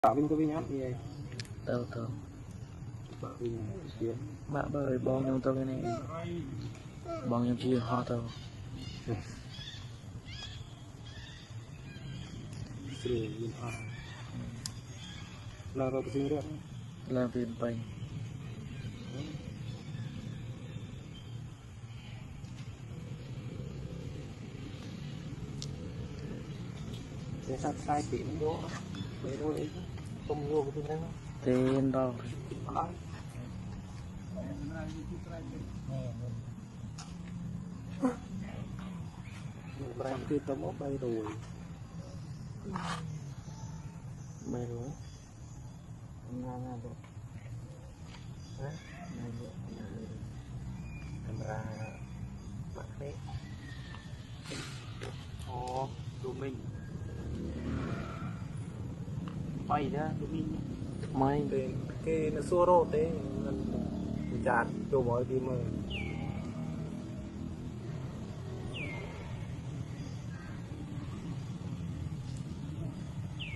Bảo Vinh có Vinh áp gì tao tao Bảo Vinh kia bạn bởi bong trong tao cái này bong trong kia ho tao sửa Vinh áp là vào cái đó làm việc bay để sát sai tiền vô để đâu đấy không vô cái thứ đó tên đâu làm kia tấm ốc bay rồi bay rồi ngang rồi đấy camera bắt đấy tụi mình bay ra tụi mình máy cái nó xua rô thế chặt đồ mọi gì mà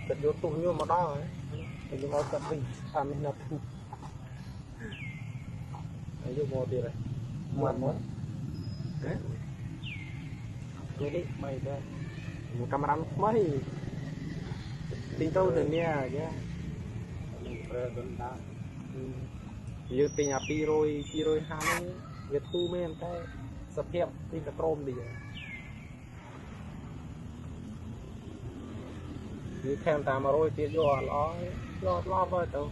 cái vô tụng như mà đó ấy cái vô cận mình làm mình nập cái vô mò tiền này muộn muộn đấy cái đi mày đây một camera mấy tính tôi được nha chứ như tình à pi rồi hai Việt tu men tay sập hiệp đi cả trôm đi như thêm ta mà rồi tiền vô lo thôi tao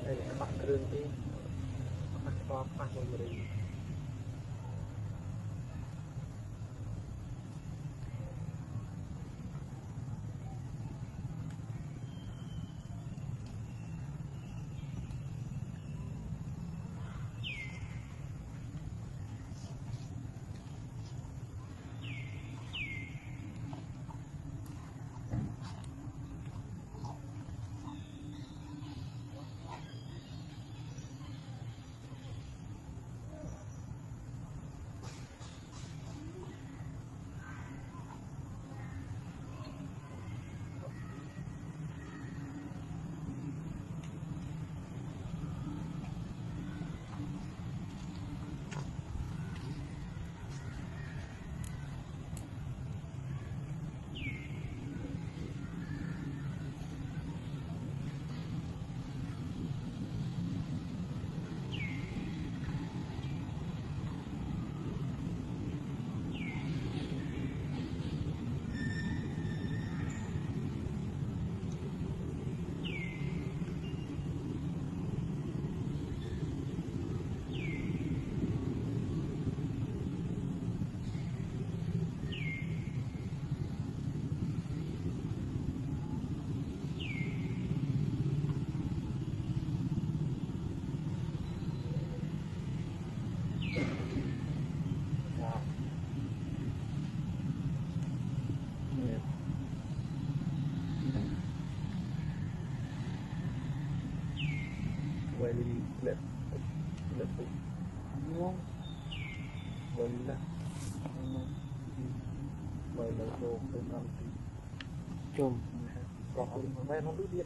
đây là bạn rừng đi bạn to bạn một mình quay đi lệ vậy là vậy là đồ cái năm chùm còn đây nó biết biết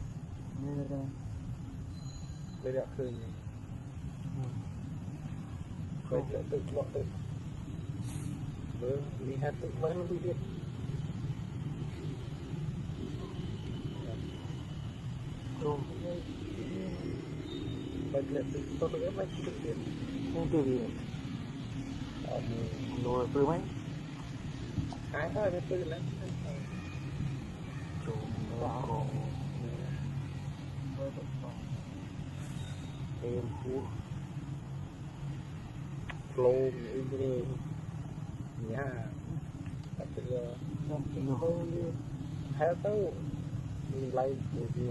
đây đã khơi vậy tự bọn tự với đi hết tự vẫn nó biết biết chùm vậy là tự tôi biết mấy tự biết không từ gì rồi từ mấy cái thôi nó tự lắm chùm đó em phú flow như nhà thật sự hết tấu mình lấy một gì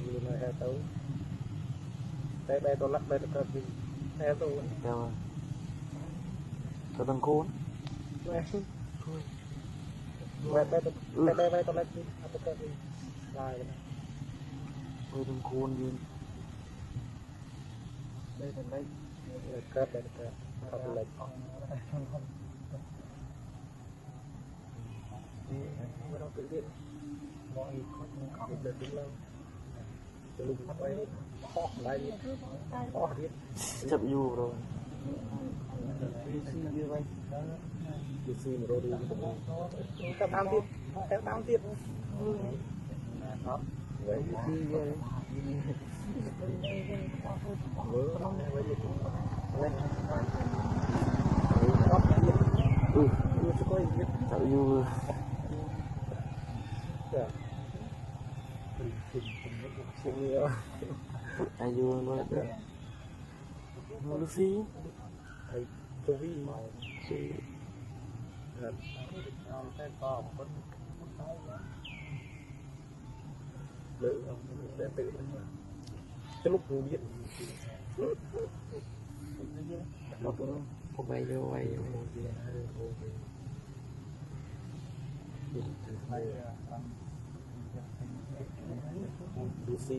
như này hết tấu đây đây tôi lắc đây tôi cần hết tấu theo tao đang cố này ไปตอนแรกนี่เอาไปก็ได้เลย Ôi thằng khôn gì. ได้ทำได้ครับได้ครับทำอะไรนี่ไม่ต้องตื่นเต้นมองอีกคนนึงเดินถึงแล้วจะลุกไปพอกอะไรพอกนิด Chậm dù rồi. ดีซีเยอะไปดีซีมันรู้ดีกับตามติดกับตามติดครับไว้ดีซีเยอะเออไว้ดีเลยครับดูสักคนนิด Chậm dù. สิ่งนี้ Ai dù rồi. Lucy. ไอ้ตัววิ่ง Chị. ครับแต่ก็คนเลยแต่ตื่นจะลุกดูยิ่ง Không bay vô bay vô.ดูซี